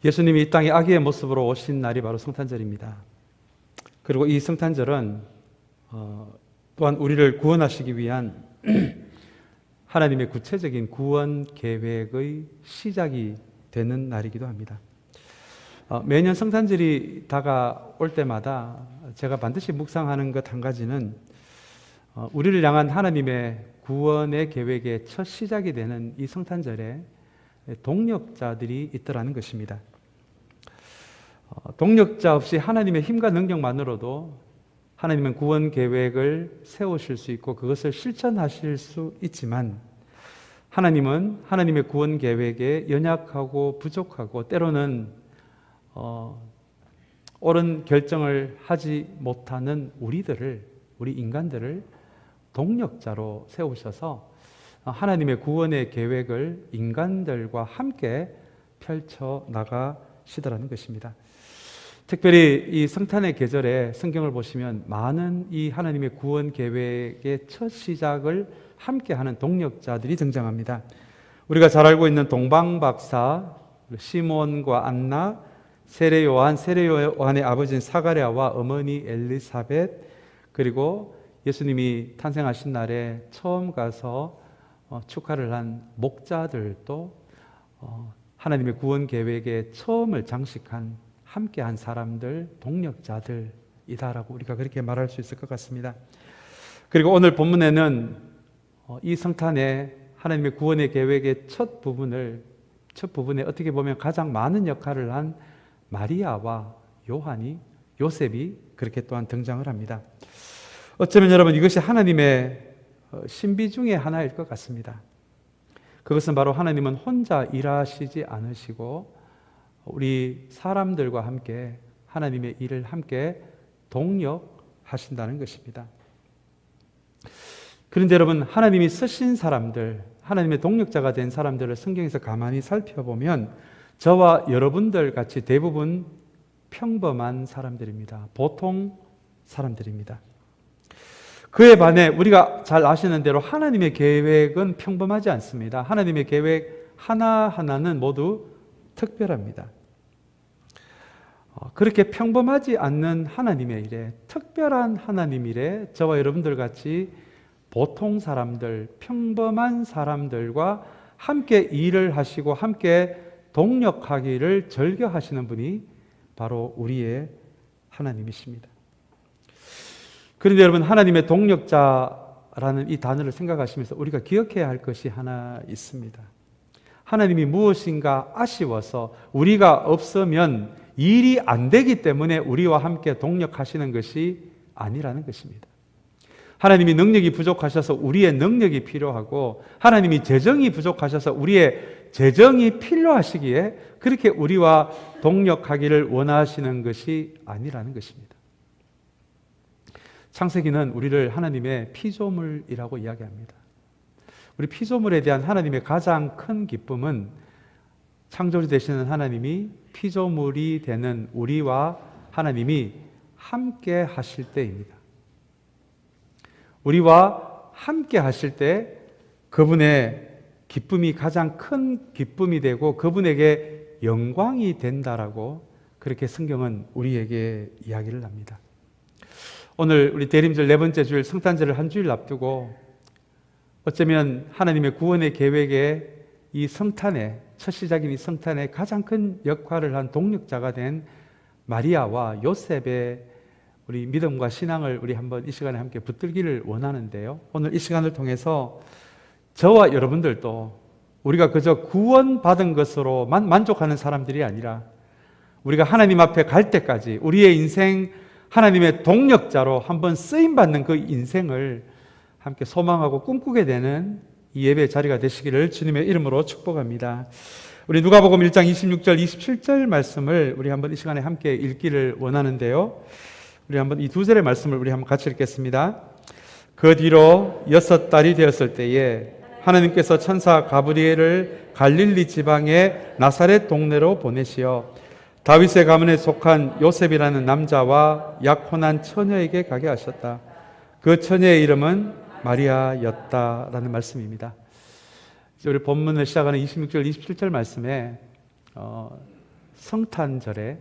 예수님이 이 땅에 아기의 모습으로 오신 날이 바로 성탄절입니다. 그리고 이 성탄절은 또한 우리를 구원하시기 위한 하나님의 구체적인 구원 계획의 시작이 되는 날이기도 합니다. 매년 성탄절이 다가올 때마다 제가 반드시 묵상하는 것 한 가지는 우리를 향한 하나님의 구원의 계획의 첫 시작이 되는 이 성탄절에 동력자들이 있더라는 것입니다. 동력자 없이 하나님의 힘과 능력만으로도 하나님은 구원 계획을 세우실 수 있고 그것을 실천하실 수 있지만 하나님은 하나님의 구원 계획에 연약하고 부족하고 때로는 옳은 결정을 하지 못하는 우리 인간들을 동력자로 세우셔서 하나님의 구원의 계획을 인간들과 함께 펼쳐 나가시더라는 것입니다. 특별히 이 성탄의 계절에 성경을 보시면 많은 이 하나님의 구원 계획의 첫 시작을 함께하는 동력자들이 등장합니다. 우리가 잘 알고 있는 동방박사 시몬과 안나, 세례요한의 아버지인 사가랴와 어머니 엘리사벳, 그리고 예수님이 탄생하신 날에 처음 가서 축하를 한 목자들도 하나님의 구원 계획의 처음을 장식한 함께한 사람들, 동력자들이다라고 우리가 그렇게 말할 수 있을 것 같습니다. 그리고 오늘 본문에는 이 성탄에 하나님의 구원의 계획의 첫 부분에 어떻게 보면 가장 많은 역할을 한 마리아와 요셉이 그렇게 또한 등장을 합니다. 어쩌면 여러분 이것이 하나님의 신비 중에 하나일 것 같습니다. 그것은 바로 하나님은 혼자 일하시지 않으시고 우리 사람들과 함께 하나님의 일을 함께 동력하신다는 것입니다. 그런데 여러분, 하나님이 쓰신 사람들, 하나님의 동력자가 된 사람들을 성경에서 가만히 살펴보면 저와 여러분들 같이 대부분 평범한 사람들입니다. 보통 사람들입니다. 그에 반해 우리가 잘 아시는 대로 하나님의 계획은 평범하지 않습니다. 하나님의 계획 하나하나는 모두 특별합니다. 그렇게 평범하지 않는 하나님의 일에, 특별한 하나님 일에 저와 여러분들 같이 보통 사람들, 평범한 사람들과 함께 일을 하시고 함께 동력하기를 즐겨하시는 분이 바로 우리의 하나님이십니다. 그런데 여러분, 하나님의 동력자라는 이 단어를 생각하시면서 우리가 기억해야 할 것이 하나 있습니다. 하나님이 무엇인가 아쉬워서 우리가 없으면 일이 안 되기 때문에 우리와 함께 동력하시는 것이 아니라는 것입니다. 하나님이 능력이 부족하셔서 우리의 능력이 필요하고 하나님이 재정이 부족하셔서 우리의 재정이 필요하시기에 그렇게 우리와 동력하기를 원하시는 것이 아니라는 것입니다. 창세기는 우리를 하나님의 피조물이라고 이야기합니다. 우리 피조물에 대한 하나님의 가장 큰 기쁨은 창조주 되시는 하나님이 피조물이 되는 우리와 하나님이 함께 하실 때입니다. 우리와 함께 하실 때 그분의 기쁨이 가장 큰 기쁨이 되고 그분에게 영광이 된다라고 그렇게 성경은 우리에게 이야기를 합니다. 오늘 우리 대림절 네 번째 주일 성탄절을 한 주일 앞두고 어쩌면 하나님의 구원의 계획에 이 성탄의 첫 시작인 이 성탄의 가장 큰 역할을 한 동력자가 된 마리아와 요셉의 우리 믿음과 신앙을 우리 한번 이 시간에 함께 붙들기를 원하는데요. 오늘 이 시간을 통해서 저와 여러분들도 우리가 그저 구원받은 것으로만 만족하는 사람들이 아니라 우리가 하나님 앞에 갈 때까지 우리의 인생 하나님의 동력자로 한번 쓰임받는 그 인생을 함께 소망하고 꿈꾸게 되는 이 예배 자리가 되시기를 주님의 이름으로 축복합니다. 우리 누가복음 1장 26절, 27절 말씀을 우리 한번 이 시간에 함께 읽기를 원하는데요. 우리 한번 이 두 절의 말씀을 우리 한번 같이 읽겠습니다. 그 뒤로 6달이 되었을 때에 하나님께서 천사 가브리엘을 갈릴리 지방의 나사렛 동네로 보내시어 다윗의 가문에 속한 요셉이라는 남자와 약혼한 처녀에게 가게 하셨다. 그 처녀의 이름은 마리아였다라는 말씀입니다. 우리 본문을 시작하는 26절, 27절 말씀에 성탄절에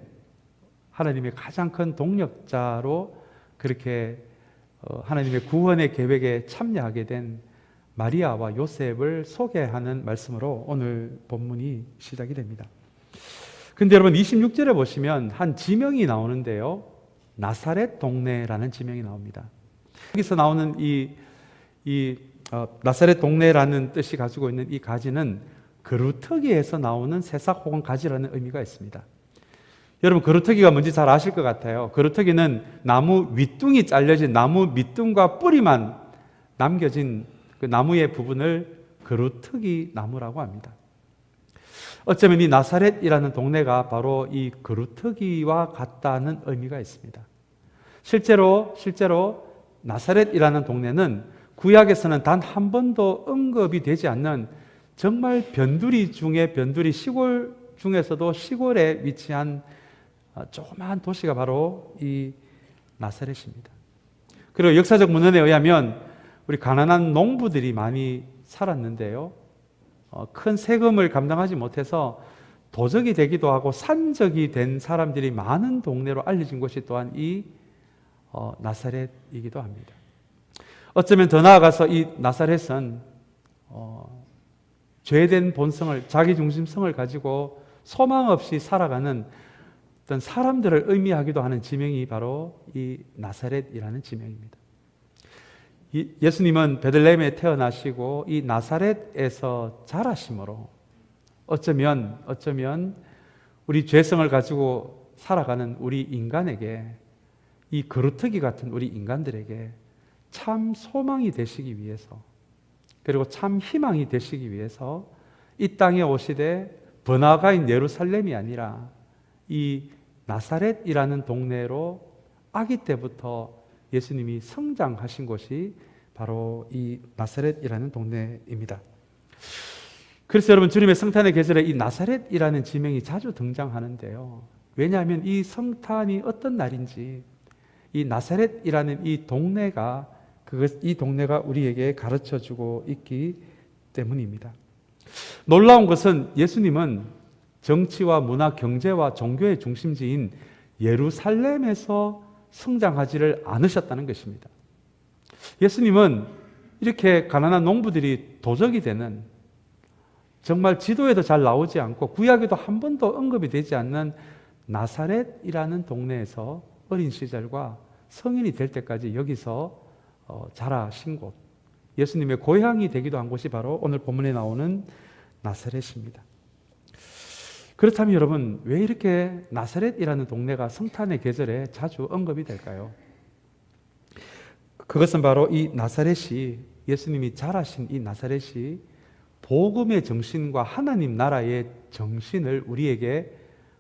하나님의 가장 큰 동력자로 그렇게 하나님의 구원의 계획에 참여하게 된 마리아와 요셉을 소개하는 말씀으로 오늘 본문이 시작이 됩니다. 근데 여러분 26절에 보시면 한 지명이 나오는데요. 나사렛 동네라는 지명이 나옵니다. 여기서 나오는 나사렛 동네라는 뜻이 가지고 있는 이 가지는 그루터기에서 나오는 새싹 혹은 가지라는 의미가 있습니다. 여러분 그루터기가 뭔지 잘 아실 것 같아요. 그루터기는 나무 윗둥이 잘려진 나무 밑둥과 뿌리만 남겨진 그 나무의 부분을 그루터기 나무라고 합니다. 어쩌면 이 나사렛이라는 동네가 바로 이 그루터기와 같다는 의미가 있습니다. 실제로 나사렛이라는 동네는 구약에서는 단 한 번도 언급이 되지 않는 정말 변두리 중에 변두리, 시골 중에서도 시골에 위치한 조그마한 도시가 바로 이 나사렛입니다. 그리고 역사적 문헌에 의하면 우리 가난한 농부들이 많이 살았는데요. 큰 세금을 감당하지 못해서 도적이 되기도 하고 산적이 된 사람들이 많은 동네로 알려진 곳이 또한 이 나사렛이기도 합니다. 어쩌면 더 나아가서 이 나사렛은 죄된 본성을, 자기중심성을 가지고 소망 없이 살아가는 어떤 사람들을 의미하기도 하는 지명이 바로 이 나사렛이라는 지명입니다. 예수님은 베들레헴에 태어나시고 이 나사렛에서 자라심으로 어쩌면 우리 죄성을 가지고 살아가는 우리 인간에게, 이 그루터기 같은 우리 인간들에게 참 소망이 되시기 위해서, 그리고 참 희망이 되시기 위해서 이 땅에 오시되 번화가인 예루살렘이 아니라 이 나사렛이라는 동네로 아기 때부터 예수님이 성장하신 곳이 바로 이 나사렛이라는 동네입니다. 그래서 여러분 주님의 성탄의 계절에 이 나사렛이라는 지명이 자주 등장하는데요. 왜냐하면 이 성탄이 어떤 날인지 이 나사렛이라는 이 동네가 우리에게 가르쳐주고 있기 때문입니다. 놀라운 것은 예수님은 정치와 문화, 경제와 종교의 중심지인 예루살렘에서 성장하지를 않으셨다는 것입니다. 예수님은 이렇게 가난한 농부들이 도적이 되는, 정말 지도에도 잘 나오지 않고 구약에도 한 번도 언급이 되지 않는 나사렛이라는 동네에서 어린 시절과 성인이 될 때까지 여기서 자라신 곳, 예수님의 고향이 되기도 한 곳이 바로 오늘 본문에 나오는 나사렛입니다. 그렇다면 여러분, 왜 이렇게 나사렛이라는 동네가 성탄의 계절에 자주 언급이 될까요? 그것은 바로 이 나사렛이, 예수님이 자라신 이 나사렛이 복음의 정신과 하나님 나라의 정신을 우리에게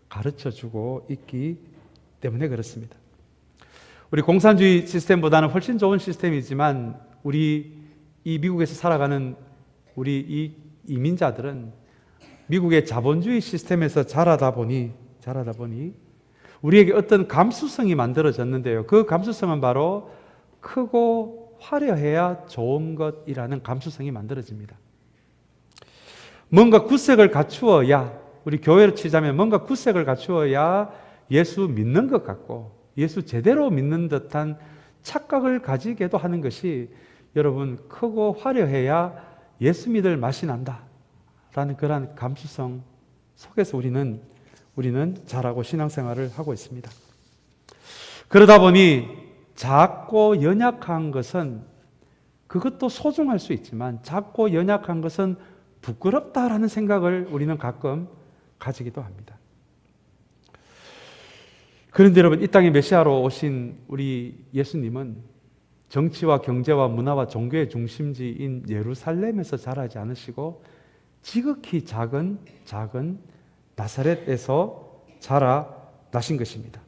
가르쳐주고 있기 때문에 그렇습니다. 우리 공산주의 시스템보다는 훨씬 좋은 시스템이지만 우리 이 미국에서 살아가는 우리 이 이민자들은 미국의 자본주의 시스템에서 자라다 보니 우리에게 어떤 감수성이 만들어졌는데요. 그 감수성은 바로 크고 화려해야 좋은 것이라는 감수성이 만들어집니다. 뭔가 구색을 갖추어야, 우리 교회로 치자면 뭔가 구색을 갖추어야 예수 믿는 것 같고 예수 제대로 믿는 듯한 착각을 가지게도 하는 것이, 여러분, 크고 화려해야 예수 믿을 맛이 난다 라는 그러한 감수성 속에서 우리는 자라고 신앙생활을 하고 있습니다. 그러다 보니 작고 연약한 것은, 그것도 소중할 수 있지만 작고 연약한 것은 부끄럽다라는 생각을 우리는 가끔 가지기도 합니다. 그런데 여러분, 이 땅에 메시아로 오신 우리 예수님은 정치와 경제와 문화와 종교의 중심지인 예루살렘에서 자라지 않으시고 지극히 작은 나사렛에서 자라나신 것입니다.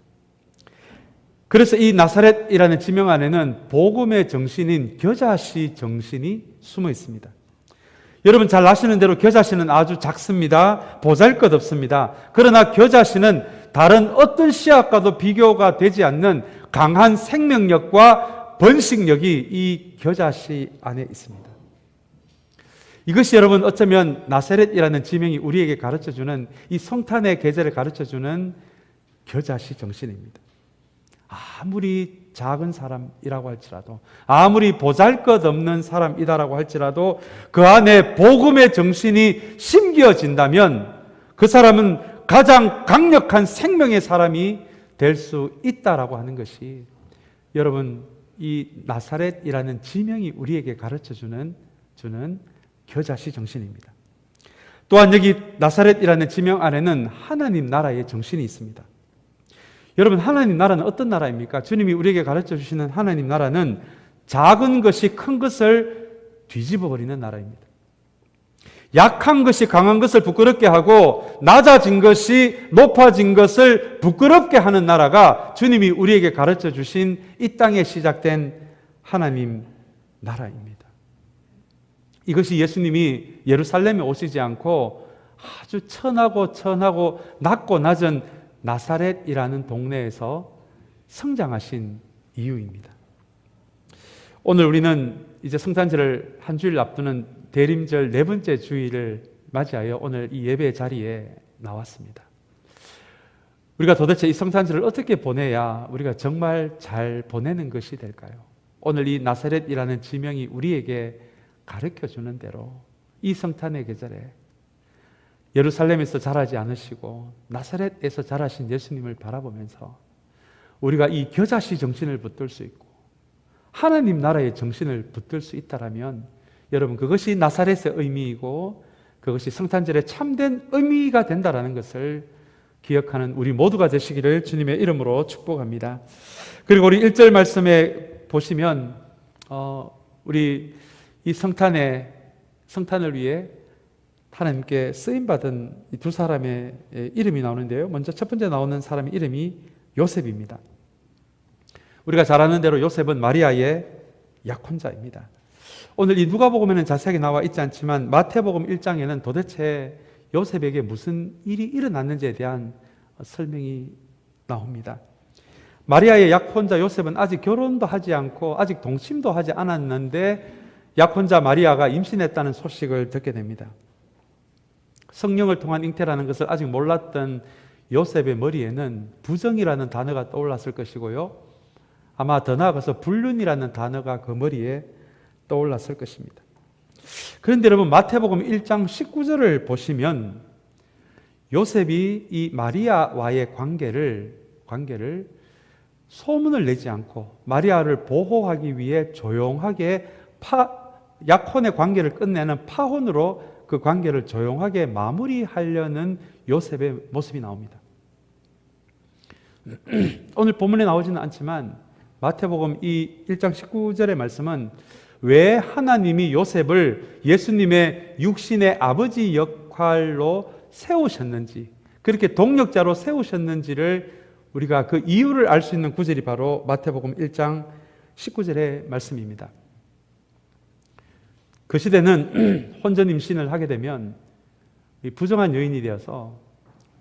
그래서 이 나사렛이라는 지명 안에는 복음의 정신인 겨자씨 정신이 숨어 있습니다. 여러분 잘 아시는 대로 겨자씨는 아주 작습니다. 보잘것없습니다. 그러나 겨자씨는 다른 어떤 씨앗과도 비교가 되지 않는 강한 생명력과 번식력이 이 겨자씨 안에 있습니다. 이것이 여러분 어쩌면 나사렛이라는 지명이 우리에게 가르쳐주는 이 성탄의 계절을 가르쳐주는 겨자씨 정신입니다. 아무리 작은 사람이라고 할지라도, 아무리 보잘것없는 사람이다라고 할지라도 그 안에 복음의 정신이 심겨진다면 그 사람은 가장 강력한 생명의 사람이 될 수 있다라고 하는 것이 여러분 이 나사렛이라는 지명이 우리에게 가르쳐주는 겨자씨 정신입니다. 또한 여기 나사렛이라는 지명 안에는 하나님 나라의 정신이 있습니다. 여러분, 하나님 나라는 어떤 나라입니까? 주님이 우리에게 가르쳐 주시는 하나님 나라는 작은 것이 큰 것을 뒤집어 버리는 나라입니다. 약한 것이 강한 것을 부끄럽게 하고 낮아진 것이 높아진 것을 부끄럽게 하는 나라가 주님이 우리에게 가르쳐 주신 이 땅에 시작된 하나님 나라입니다. 이것이 예수님이 예루살렘에 오시지 않고 아주 천하고 낮고 낮은 나사렛이라는 동네에서 성장하신 이유입니다. 오늘 우리는 이제 성탄절을 한 주일 앞두는 대림절 네 번째 주일을 맞이하여 오늘 이 예배 자리에 나왔습니다. 우리가 도대체 이 성탄절을 어떻게 보내야 우리가 정말 잘 보내는 것이 될까요? 오늘 이 나사렛이라는 지명이 우리에게 가르쳐주는 대로 이 성탄의 계절에 예루살렘에서 자라지 않으시고 나사렛에서 자라신 예수님을 바라보면서 우리가 이 겨자씨 정신을 붙들 수 있고 하나님 나라의 정신을 붙들 수 있다라면 여러분 그것이 나사렛의 의미이고 그것이 성탄절의 참된 의미가 된다라는 것을 기억하는 우리 모두가 되시기를 주님의 이름으로 축복합니다. 그리고 우리 1절 말씀에 보시면 우리 이 성탄을 위해 하나님께 쓰임받은 이 두 사람의 이름이 나오는데요. 먼저 첫 번째 나오는 사람의 이름이 요셉입니다. 우리가 잘 아는 대로 요셉은 마리아의 약혼자입니다. 오늘 이 누가복음에는 자세하게 나와 있지 않지만 마태복음 1장에는 도대체 요셉에게 무슨 일이 일어났는지에 대한 설명이 나옵니다. 마리아의 약혼자 요셉은 아직 결혼도 하지 않고 아직 동침도 하지 않았는데 약혼자 마리아가 임신했다는 소식을 듣게 됩니다. 성령을 통한 잉태라는 것을 아직 몰랐던 요셉의 머리에는 부정이라는 단어가 떠올랐을 것이고요. 아마 더 나아가서 불륜이라는 단어가 그 머리에 떠올랐을 것입니다. 그런데 여러분 마태복음 1장 19절을 보시면 요셉이 이 마리아와의 관계를 소문을 내지 않고 마리아를 보호하기 위해 조용하게 약혼의 관계를 끝내는 파혼으로 그 관계를 조용하게 마무리하려는 요셉의 모습이 나옵니다. 오늘 본문에 나오지는 않지만 마태복음 이 1장 19절의 말씀은 왜 하나님이 요셉을 예수님의 육신의 아버지 역할로 세우셨는지, 그렇게 동력자로 세우셨는지를 우리가 그 이유를 알 수 있는 구절이 바로 마태복음 1장 19절의 말씀입니다. 그 시대는 혼전 임신을 하게 되면 부정한 여인이 되어서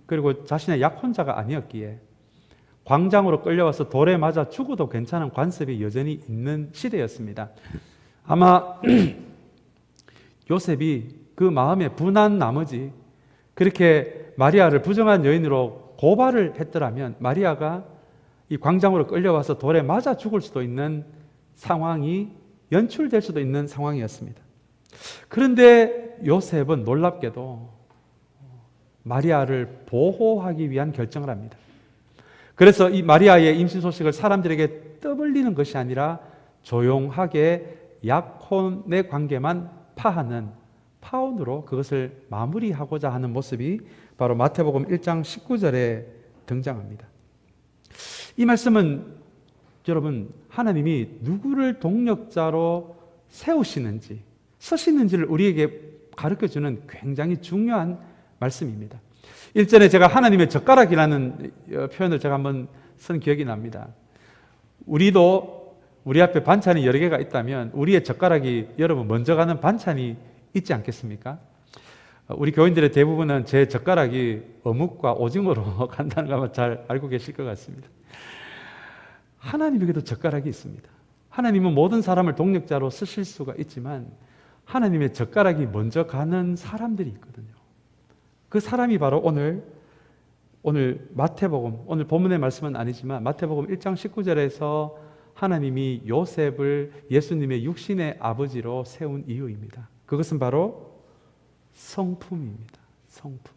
그리고 자신의 약혼자가 아니었기에 광장으로 끌려와서 돌에 맞아 죽어도 괜찮은 관습이 여전히 있는 시대였습니다. 아마 요셉이 그 마음에 분한 나머지 그렇게 마리아를 부정한 여인으로 고발을 했더라면 마리아가 이 광장으로 끌려와서 돌에 맞아 죽을 수도 있는 상황이 연출될 수도 있는 상황이었습니다. 그런데 요셉은 놀랍게도 마리아를 보호하기 위한 결정을 합니다. 그래서 이 마리아의 임신 소식을 사람들에게 떠벌리는 것이 아니라 조용하게 약혼의 관계만 파하는 파혼으로 그것을 마무리하고자 하는 모습이 바로 마태복음 1장 19절에 등장합니다. 이 말씀은 여러분 하나님이 누구를 동력자로 세우시는지 서시는지를 우리에게 가르쳐주는 굉장히 중요한 말씀입니다. 일전에 제가 하나님의 젓가락이라는 표현을 제가 한번 쓴 기억이 납니다. 우리도 우리 앞에 반찬이 여러 개가 있다면 우리의 젓가락이 여러분 먼저 가는 반찬이 있지 않겠습니까? 우리 교인들의 대부분은 제 젓가락이 어묵과 오징어로 간다는 거 아마 잘 알고 계실 것 같습니다. 하나님에게도 젓가락이 있습니다. 하나님은 모든 사람을 동력자로 쓰실 수가 있지만 하나님의 젓가락이 먼저 가는 사람들이 있거든요. 그 사람이 바로 오늘 마태복음, 오늘 본문의 말씀은 아니지만 마태복음 1장 19절에서 하나님이 요셉을 예수님의 육신의 아버지로 세운 이유입니다. 그것은 바로 성품입니다. 성품.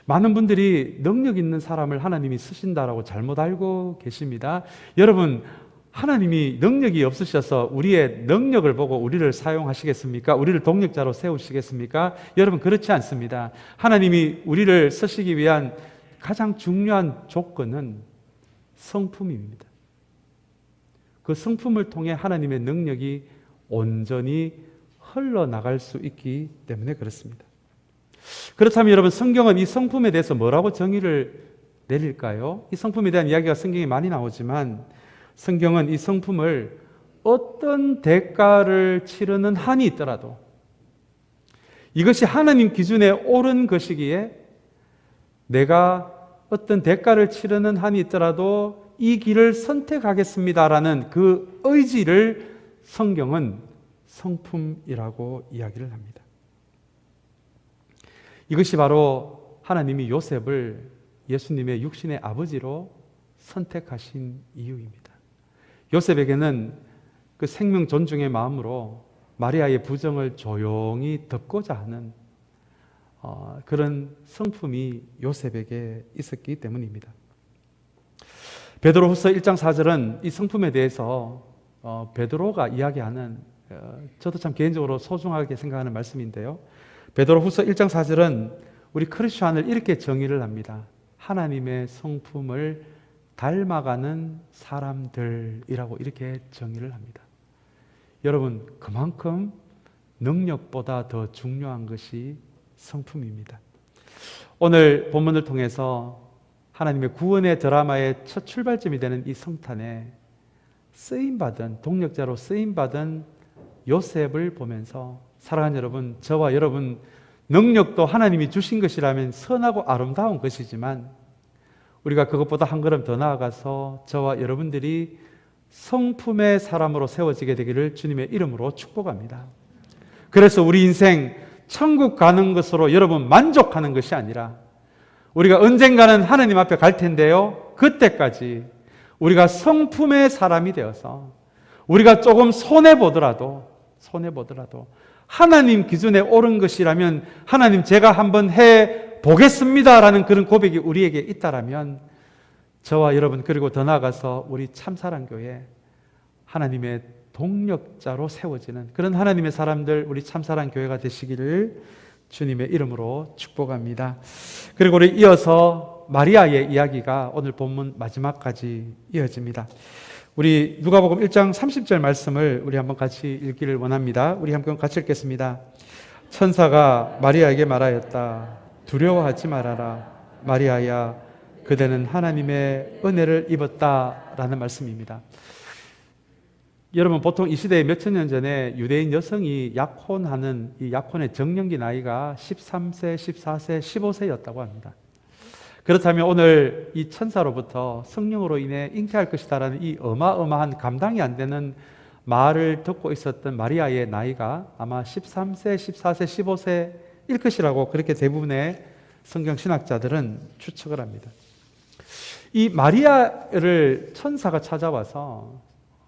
많은 분들이 능력 있는 사람을 하나님이 쓰신다라고 잘못 알고 계십니다. 여러분, 하나님이 능력이 없으셔서 우리의 능력을 보고 우리를 사용하시겠습니까? 우리를 동력자로 세우시겠습니까? 여러분, 그렇지 않습니다. 하나님이 우리를 쓰시기 위한 가장 중요한 조건은 성품입니다. 그 성품을 통해 하나님의 능력이 온전히 흘러나갈 수 있기 때문에 그렇습니다. 그렇다면 여러분, 성경은 이 성품에 대해서 뭐라고 정의를 내릴까요? 이 성품에 대한 이야기가 성경에 많이 나오지만 성경은 이 성품을 어떤 대가를 치르는 한이 있더라도 이것이 하나님 기준에 옳은 것이기에 내가 어떤 대가를 치르는 한이 있더라도 이 길을 선택하겠습니다라는 그 의지를 성경은 성품이라고 이야기를 합니다. 이것이 바로 하나님이 요셉을 예수님의 육신의 아버지로 선택하신 이유입니다. 요셉에게는 그 생명 존중의 마음으로 마리아의 부정을 조용히 덮고자 하는 그런 성품이 요셉에게 있었기 때문입니다. 베드로후서 1장 4절은 이 성품에 대해서 베드로가 이야기하는 저도 참 개인적으로 소중하게 생각하는 말씀인데요. 베드로후서 1장 4절은 우리 크리스천을 이렇게 정의를 합니다. 하나님의 성품을 닮아가는 사람들이라고 이렇게 정의를 합니다. 여러분, 그만큼 능력보다 더 중요한 것이 성품입니다. 오늘 본문을 통해서 하나님의 구원의 드라마의 첫 출발점이 되는 이 성탄에 쓰임받은, 동력자로 쓰임받은 요셉을 보면서 사랑하는 여러분, 저와 여러분, 능력도 하나님이 주신 것이라면 선하고 아름다운 것이지만 우리가 그것보다 한 걸음 더 나아가서 저와 여러분들이 성품의 사람으로 세워지게 되기를 주님의 이름으로 축복합니다. 그래서 우리 인생 천국 가는 것으로 여러분 만족하는 것이 아니라 우리가 언젠가는 하나님 앞에 갈 텐데요, 그때까지 우리가 성품의 사람이 되어서 우리가 조금 손해보더라도 하나님 기준에 옳은 것이라면 하나님 제가 한번 해보겠습니다라는 그런 고백이 우리에게 있다라면 저와 여러분, 그리고 더 나아가서 우리 참사랑교회 하나님의 동력자로 세워지는 그런 하나님의 사람들, 우리 참사랑교회가 되시기를 주님의 이름으로 축복합니다. 그리고 우리 이어서 마리아의 이야기가 오늘 본문 마지막까지 이어집니다. 우리 누가복음 1장 30절 말씀을 우리 한번 같이 읽기를 원합니다. 우리 함께 같이 읽겠습니다. 천사가 마리아에게 말하였다. 두려워하지 말아라. 마리아야, 그대는 하나님의 은혜를 입었다라는 말씀입니다. 여러분, 보통 이 시대에 몇천 년 전에 유대인 여성이 약혼하는 이 약혼의 정년기 나이가 13세, 14세, 15세였다고 합니다. 그렇다면 오늘 이 천사로부터 성령으로 인해 잉태할 것이다라는 이 어마어마한 감당이 안 되는 말을 듣고 있었던 마리아의 나이가 아마 13세, 14세, 15세일 것이라고 그렇게 대부분의 성경 신학자들은 추측을 합니다. 이 마리아를 천사가 찾아와서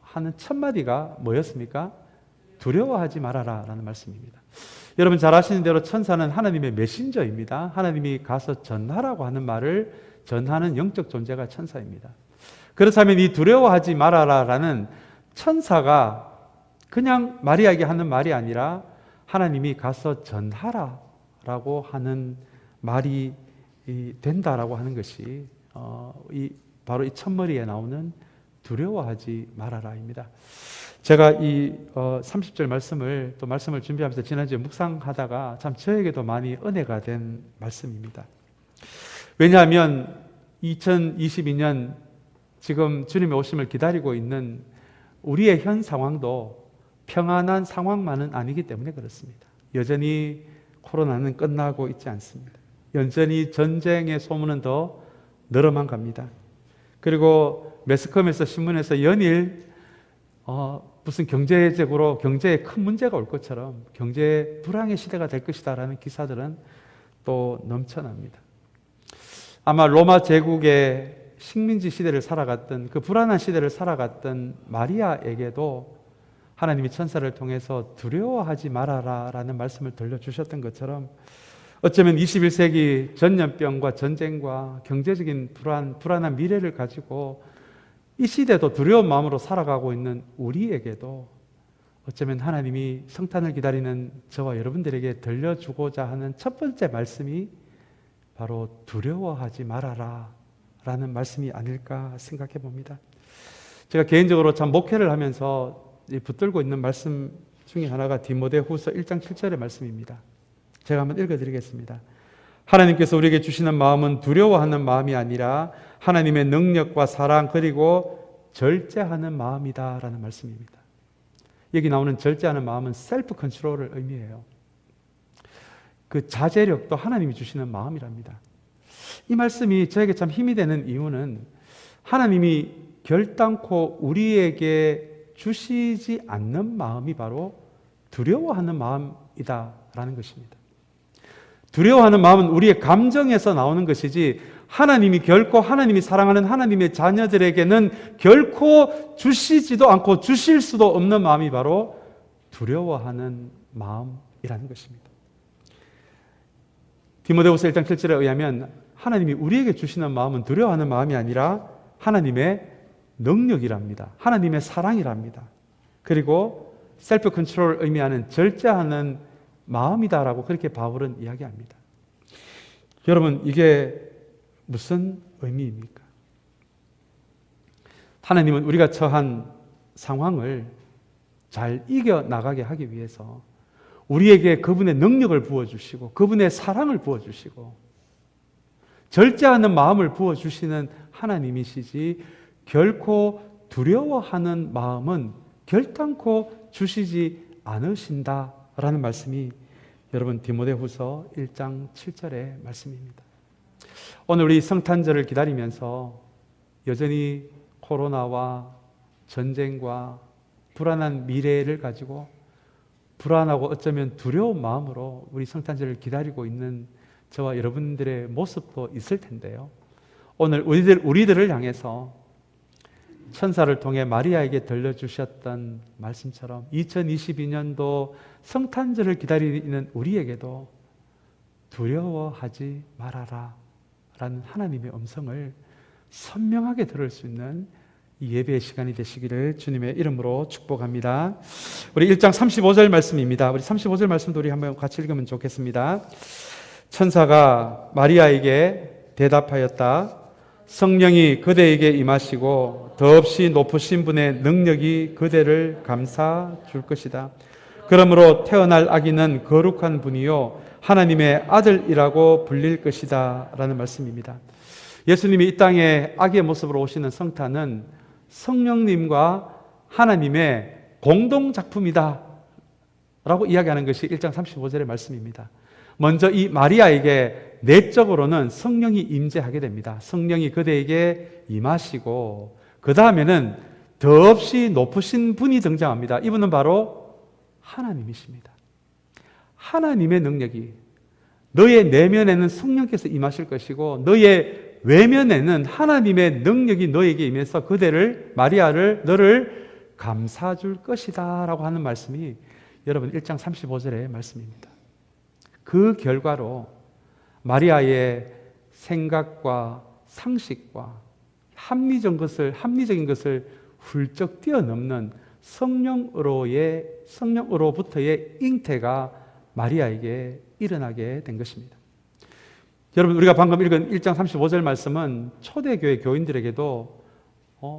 하는 첫 마디가 뭐였습니까? 두려워하지 말아라 라는 말씀입니다. 여러분 잘 아시는 대로 천사는 하나님의 메신저입니다. 하나님이 가서 전하라고 하는 말을 전하는 영적 존재가 천사입니다. 그렇다면 이 두려워하지 말아라 라는 천사가 그냥 마리아에게 하는 말이 아니라 하나님이 가서 전하라 라고 하는 말이 된다라고 하는 것이 바로 이 첫머리에 나오는 두려워하지 말아라입니다. 제가 이 30절 말씀을 준비하면서 지난주에 묵상하다가 참 저에게도 많이 은혜가 된 말씀입니다. 왜냐하면 2022년 지금 주님의 오심을 기다리고 있는 우리의 현 상황도 평안한 상황만은 아니기 때문에 그렇습니다. 여전히 코로나는 끝나고 있지 않습니다. 여전히 전쟁의 소문은 더 늘어만 갑니다. 그리고 매스컴에서 신문에서 연일 무슨 경제적으로 경제에 큰 문제가 올 것처럼 경제 불황의 시대가 될 것이다라는 기사들은 또 넘쳐납니다. 아마 로마 제국의 식민지 시대를 살아갔던 그 불안한 시대를 살아갔던 마리아에게도 하나님이 천사를 통해서 두려워하지 말아라 라는 말씀을 들려주셨던 것처럼 어쩌면 21세기 전염병과 전쟁과 경제적인 불안한 미래를 가지고 이 시대도 두려운 마음으로 살아가고 있는 우리에게도 어쩌면 하나님이 성탄을 기다리는 저와 여러분들에게 들려주고자 하는 첫 번째 말씀이 바로 두려워하지 말아라 라는 말씀이 아닐까 생각해 봅니다. 제가 개인적으로 참 목회를 하면서 붙들고 있는 말씀 중에 하나가 디모데후서 1장 7절의 말씀입니다. 제가 한번 읽어드리겠습니다. 하나님께서 우리에게 주시는 마음은 두려워하는 마음이 아니라 하나님의 능력과 사랑 그리고 절제하는 마음이다 라는 말씀입니다. 여기 나오는 절제하는 마음은 셀프 컨트롤을 의미해요. 그 자제력도 하나님이 주시는 마음이랍니다. 이 말씀이 저에게 참 힘이 되는 이유는 하나님이 결단코 우리에게 주시지 않는 마음이 바로 두려워하는 마음이다라는 것입니다. 두려워하는 마음은 우리의 감정에서 나오는 것이지 하나님이 사랑하는 하나님의 자녀들에게는 결코 주시지도 않고 주실 수도 없는 마음이 바로 두려워하는 마음이라는 것입니다. 디모데후서 1장 7절에 의하면 하나님이 우리에게 주시는 마음은 두려워하는 마음이 아니라 하나님의 능력이랍니다. 하나님의 사랑이랍니다. 그리고 셀프 컨트롤을 의미하는 절제하는 마음이다라고 그렇게 바울은 이야기합니다. 여러분, 이게 무슨 의미입니까? 하나님은 우리가 처한 상황을 잘 이겨나가게 하기 위해서 우리에게 그분의 능력을 부어주시고 그분의 사랑을 부어주시고 절제하는 마음을 부어주시는 하나님이시지 결코 두려워하는 마음은 결단코 주시지 않으신다라는 말씀이 여러분 디모데후서 1장 7절의 말씀입니다. 오늘 우리 성탄절을 기다리면서 여전히 코로나와 전쟁과 불안한 미래를 가지고 불안하고 어쩌면 두려운 마음으로 우리 성탄절을 기다리고 있는 저와 여러분들의 모습도 있을 텐데요. 오늘 우리들을 향해서 천사를 통해 마리아에게 들려주셨던 말씀처럼 2022년도 성탄절을 기다리는 우리에게도 두려워하지 말아라 라는 하나님의 음성을 선명하게 들을 수 있는 이 예배의 시간이 되시기를 주님의 이름으로 축복합니다. 우리 1장 35절 말씀입니다. 우리 35절 말씀도 우리 한번 같이 읽으면 좋겠습니다. 천사가 마리아에게 대답하였다. 성령이 그대에게 임하시고 더없이 높으신 분의 능력이 그대를 감싸 줄 것이다. 그러므로 태어날 아기는 거룩한 분이요 하나님의 아들이라고 불릴 것이다 라는 말씀입니다. 예수님이 이 땅에 아기의 모습으로 오시는 성탄은 성령님과 하나님의 공동작품이다 라고 이야기하는 것이 1장 35절의 말씀입니다. 먼저 이 마리아에게 내적으로는 성령이 임재하게 됩니다. 성령이 그대에게 임하시고 그 다음에는 더없이 높으신 분이 등장합니다. 이분은 바로 하나님이십니다. 하나님의 능력이 너의 내면에는 성령께서 임하실 것이고 너의 외면에는 하나님의 능력이 너에게 임해서 마리아를 너를 감싸줄 것이다 라고 하는 말씀이 여러분 1장 35절의 말씀입니다. 그 결과로 마리아의 생각과 상식과 합리적인 것을 훌쩍 뛰어넘는 성령으로부터의 잉태가 마리아에게 일어나게 된 것입니다. 여러분, 우리가 방금 읽은 1장 35절 말씀은 초대교회 교인들에게도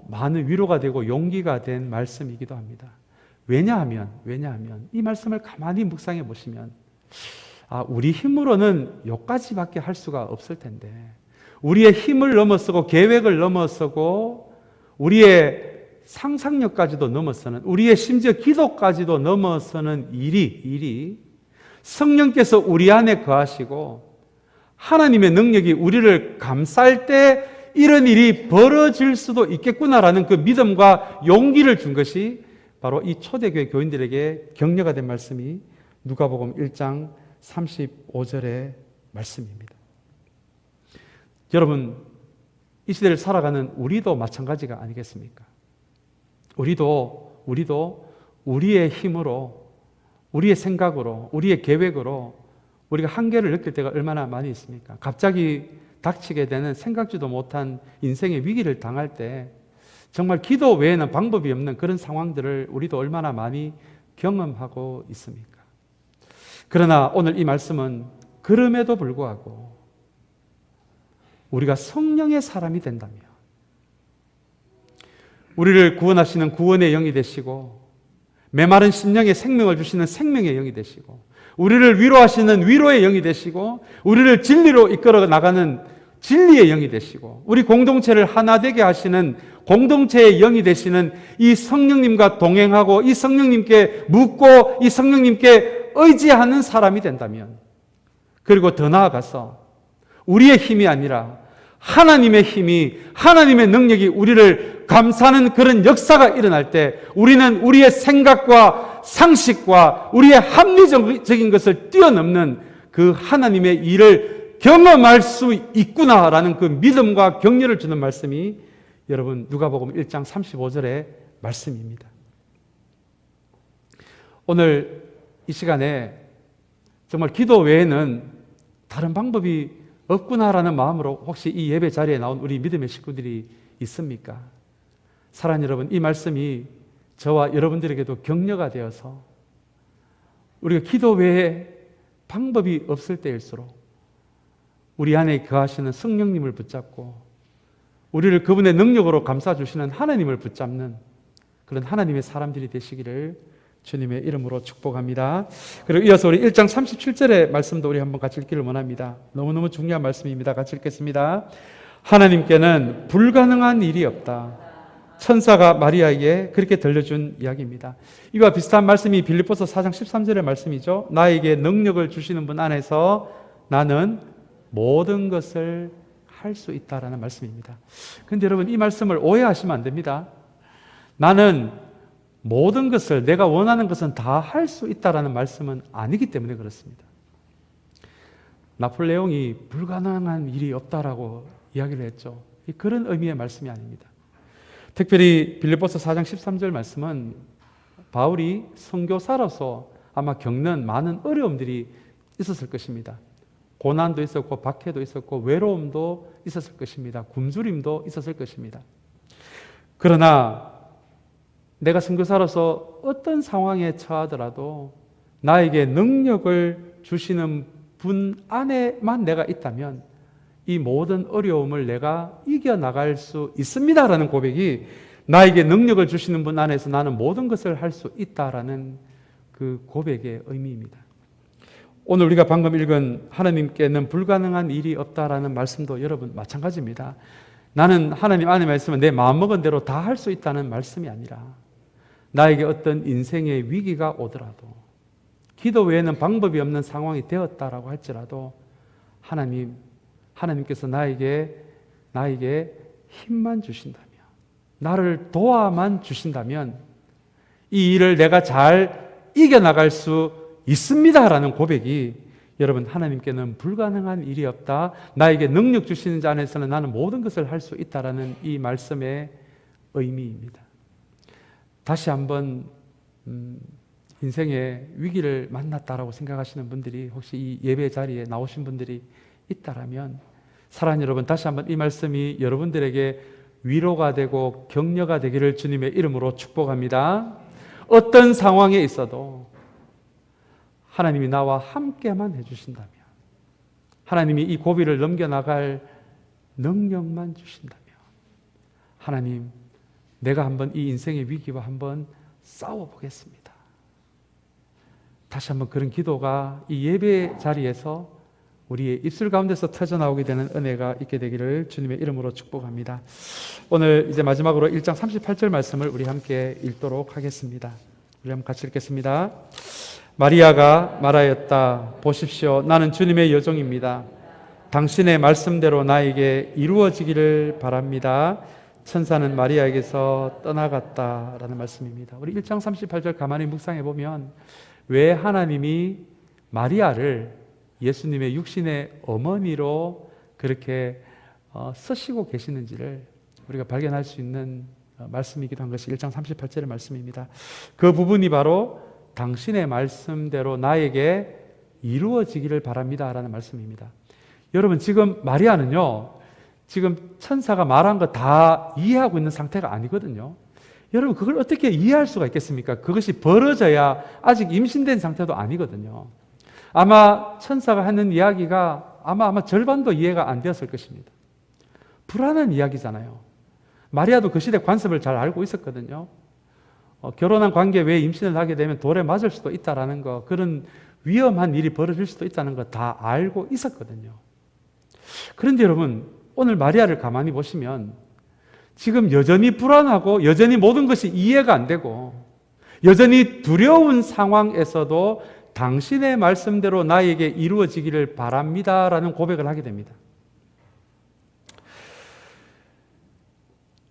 많은 위로가 되고 용기가 된 말씀이기도 합니다. 왜냐하면 이 말씀을 가만히 묵상해 보시면 우리 힘으로는 여기까지밖에 할 수가 없을 텐데 우리의 힘을 넘어서고 계획을 넘어서고 우리의 상상력까지도 넘어서는 우리의 심지어 기도까지도 넘어서는 일이 성령께서 우리 안에 거하시고 하나님의 능력이 우리를 감쌀 때 이런 일이 벌어질 수도 있겠구나라는 그 믿음과 용기를 준 것이 바로 이 초대교회 교인들에게 격려가 된 말씀이 누가복음 1장 35절의 말씀입니다. 여러분, 이 시대를 살아가는 우리도 마찬가지가 아니겠습니까? 우리도 우리의 힘으로, 우리의 생각으로, 우리의 계획으로 우리가 한계를 느낄 때가 얼마나 많이 있습니까? 갑자기 닥치게 되는 생각지도 못한 인생의 위기를 당할 때 정말 기도 외에는 방법이 없는 그런 상황들을 우리도 얼마나 많이 경험하고 있습니까? 그러나 오늘 이 말씀은 그럼에도 불구하고 우리가 성령의 사람이 된다면, 우리를 구원하시는 구원의 영이 되시고 메마른 심령에 생명을 주시는 생명의 영이 되시고 우리를 위로하시는 위로의 영이 되시고 우리를 진리로 이끌어 나가는 진리의 영이 되시고 우리 공동체를 하나 되게 하시는 공동체의 영이 되시는 이 성령님과 동행하고 이 성령님께 묻고 이 성령님께 의지하는 사람이 된다면, 그리고 더 나아가서 우리의 힘이 아니라 하나님의 힘이, 하나님의 능력이 우리를 감싸는 그런 역사가 일어날 때 우리는 우리의 생각과 상식과 우리의 합리적인 것을 뛰어넘는 그 하나님의 일을 경험할 수 있구나라는 그 믿음과 격려를 주는 말씀이 여러분 누가복음 1장 35절의 말씀입니다. 오늘 이 시간에 정말 기도 외에는 다른 방법이 없구나라는 마음으로 혹시 이 예배 자리에 나온 우리 믿음의 식구들이 있습니까? 사랑하는 여러분, 이 말씀이 저와 여러분들에게도 격려가 되어서 우리가 기도 외에 방법이 없을 때일수록 우리 안에 거하시는 성령님을 붙잡고 우리를 그분의 능력으로 감싸주시는 하나님을 붙잡는 그런 하나님의 사람들이 되시기를 주님의 이름으로 축복합니다. 그리고 이어서 우리 1장 37절의 말씀도 우리 한번 같이 읽기를 원합니다. 너무너무 중요한 말씀입니다. 같이 읽겠습니다. 하나님께는 불가능한 일이 없다. 천사가 마리아에게 그렇게 들려준 이야기입니다. 이와 비슷한 말씀이 빌립보서 4장 13절의 말씀이죠. 나에게 능력을 주시는 분 안에서 나는 모든 것을 할 수 있다라는 말씀입니다. 그런데 여러분, 이 말씀을 오해하시면 안 됩니다. 나는 모든 것을, 내가 원하는 것은 다 할 수 있다라는 말씀은 아니기 때문에 그렇습니다. 나폴레옹이 불가능한 일이 없다라고 이야기를 했죠. 그런 의미의 말씀이 아닙니다. 특별히 빌립보서 4장 13절 말씀은 바울이 선교사로서 아마 겪는 많은 어려움들이 있었을 것입니다. 고난도 있었고 박해도 있었고 외로움도 있었을 것입니다. 굶주림도 있었을 것입니다. 그러나 내가 선교사로서 어떤 상황에 처하더라도 나에게 능력을 주시는 분 안에만 내가 있다면 이 모든 어려움을 내가 이겨나갈 수 있습니다라는 고백이, 나에게 능력을 주시는 분 안에서 나는 모든 것을 할 수 있다라는 그 고백의 의미입니다. 오늘 우리가 방금 읽은 하나님께는 불가능한 일이 없다라는 말씀도 여러분 마찬가지입니다. 나는 하나님 안에 말씀은 내 마음먹은 대로 다 할 수 있다는 말씀이 아니라 나에게 어떤 인생의 위기가 오더라도, 기도 외에는 방법이 없는 상황이 되었다라고 할지라도 하나님께서 나에게 힘만 주신다면, 나를 도와만 주신다면 이 일을 내가 잘 이겨나갈 수 있습니다라는 고백이, 여러분, 하나님께는 불가능한 일이 없다, 나에게 능력 주시는 자 안에서는 나는 모든 것을 할 수 있다라는 이 말씀의 의미입니다. 다시 한번 인생의 위기를 만났다라고 생각하시는 분들이 혹시 이 예배 자리에 나오신 분들이 있다라면, 사랑하는 여러분, 다시 한번 이 말씀이 여러분들에게 위로가 되고 격려가 되기를 주님의 이름으로 축복합니다. 어떤 상황에 있어도 하나님이 나와 함께만 해주신다면, 하나님이 이 고비를 넘겨나갈 능력만 주신다면, 하나님, 내가 한번 이 인생의 위기와 한번 싸워보겠습니다. 다시 한번 그런 기도가 이 예배 자리에서 우리의 입술 가운데서 터져나오게 되는 은혜가 있게 되기를 주님의 이름으로 축복합니다. 오늘 이제 마지막으로 1장 38절 말씀을 우리 함께 읽도록 하겠습니다. 우리 한번 같이 읽겠습니다. 마리아가 말하였다. 보십시오. 나는 주님의 여종입니다. 당신의 말씀대로 나에게 이루어지기를 바랍니다. 천사는 마리아에게서 떠나갔다라는 말씀입니다. 우리 1장 38절 가만히 묵상해 보면 왜 하나님이 마리아를 예수님의 육신의 어머니로 그렇게 쓰시고 계시는지를 우리가 발견할 수 있는 말씀이기도 한 것이 1장 38절의 말씀입니다. 그 부분이 바로 당신의 말씀대로 나에게 이루어지기를 바랍니다 라는 말씀입니다. 여러분, 지금 마리아는요, 지금 천사가 말한 거 다 이해하고 있는 상태가 아니거든요. 여러분, 그걸 어떻게 이해할 수가 있겠습니까? 그것이 벌어져야 아직 임신된 상태도 아니거든요. 아마 천사가 하는 이야기가 아마 절반도 이해가 안 되었을 것입니다. 불안한 이야기잖아요. 마리아도 그 시대 관습을 잘 알고 있었거든요. 결혼한 관계에 왜 임신을 하게 되면 돌에 맞을 수도 있다라는 거, 그런 위험한 일이 벌어질 수도 있다는 거 다 알고 있었거든요. 그런데 여러분, 오늘 마리아를 가만히 보시면 지금 여전히 불안하고 여전히 모든 것이 이해가 안 되고 여전히 두려운 상황에서도 당신의 말씀대로 나에게 이루어지기를 바랍니다라는 고백을 하게 됩니다.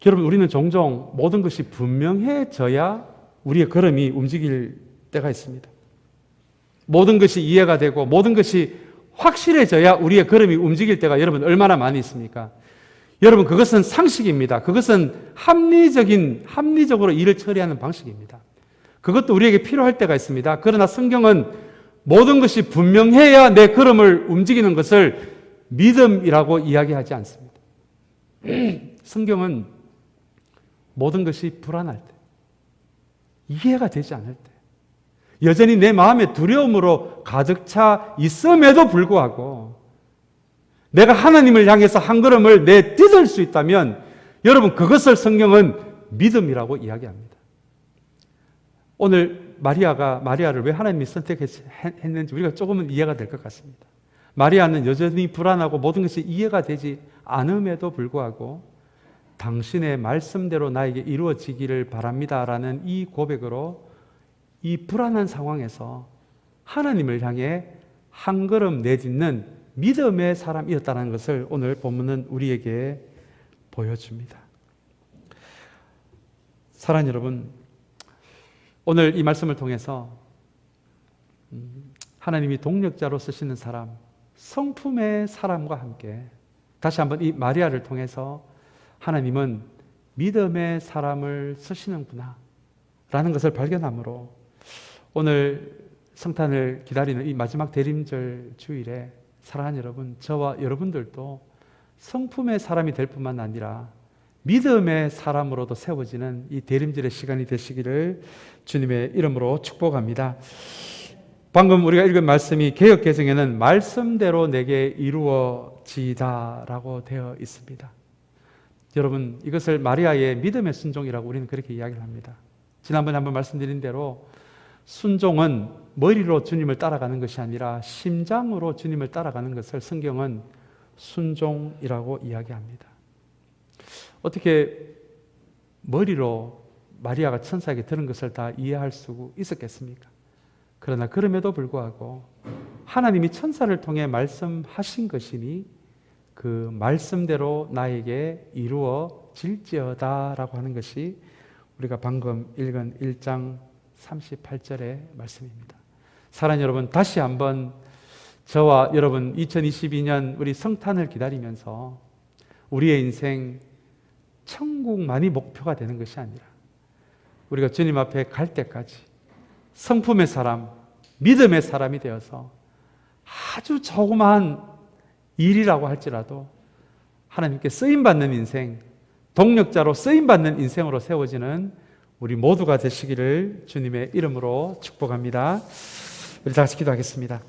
여러분, 우리는 종종 모든 것이 분명해져야 우리의 걸음이 움직일 때가 있습니다. 모든 것이 이해가 되고 모든 것이 확실해져야 우리의 걸음이 움직일 때가 여러분 얼마나 많이 있습니까? 여러분, 그것은 상식입니다. 그것은 합리적으로 일을 처리하는 방식입니다. 그것도 우리에게 필요할 때가 있습니다. 그러나 성경은 모든 것이 분명해야 내 걸음을 움직이는 것을 믿음이라고 이야기하지 않습니다. 성경은 모든 것이 불안할 때, 이해가 되지 않을 때, 여전히 내 마음에 두려움으로 가득 차 있음에도 불구하고 내가 하나님을 향해서 한 걸음을 내딛을 수 있다면 여러분, 그것을 성경은 믿음이라고 이야기합니다. 오늘 마리아를 왜 하나님이 선택했는지 우리가 조금은 이해가 될 것 같습니다. 마리아는 여전히 불안하고 모든 것이 이해가 되지 않음에도 불구하고 당신의 말씀대로 나에게 이루어지기를 바랍니다라는 이 고백으로 이 불안한 상황에서 하나님을 향해 한 걸음 내딛는 믿음의 사람이었다는 것을 오늘 본문은 우리에게 보여줍니다. 사랑하는 여러분, 오늘 이 말씀을 통해서 하나님이 동력자로 쓰시는 사람, 성품의 사람과 함께 다시 한번 이 마리아를 통해서 하나님은 믿음의 사람을 쓰시는구나 라는 것을 발견함으로 오늘 성탄을 기다리는 이 마지막 대림절 주일에 사랑하는 여러분, 저와 여러분들도 성품의 사람이 될 뿐만 아니라 믿음의 사람으로도 세워지는 이 대림절의 시간이 되시기를 주님의 이름으로 축복합니다. 방금 우리가 읽은 말씀이 개역개정에는 말씀대로 내게 이루어지다라고 되어 있습니다. 여러분, 이것을 마리아의 믿음의 순종이라고 우리는 그렇게 이야기를 합니다. 지난번에 한번 말씀드린 대로 순종은 머리로 주님을 따라가는 것이 아니라 심장으로 주님을 따라가는 것을 성경은 순종이라고 이야기합니다. 어떻게 머리로 마리아가 천사에게 들은 것을 다 이해할 수 있었겠습니까? 그러나 그럼에도 불구하고 하나님이 천사를 통해 말씀하신 것이니 그 말씀대로 나에게 이루어질지어다라고 하는 것이 우리가 방금 읽은 1장 38절의 말씀입니다. 사랑하는 여러분, 다시 한번 저와 여러분 2022년 우리 성탄을 기다리면서 우리의 인생 천국만이 목표가 되는 것이 아니라 우리가 주님 앞에 갈 때까지 성품의 사람, 믿음의 사람이 되어서 아주 조그마한 일이라고 할지라도 하나님께 쓰임받는 인생, 동력자로 쓰임받는 인생으로 세워지는 우리 모두가 되시기를 주님의 이름으로 축복합니다. 우리 다 같이 기도하겠습니다.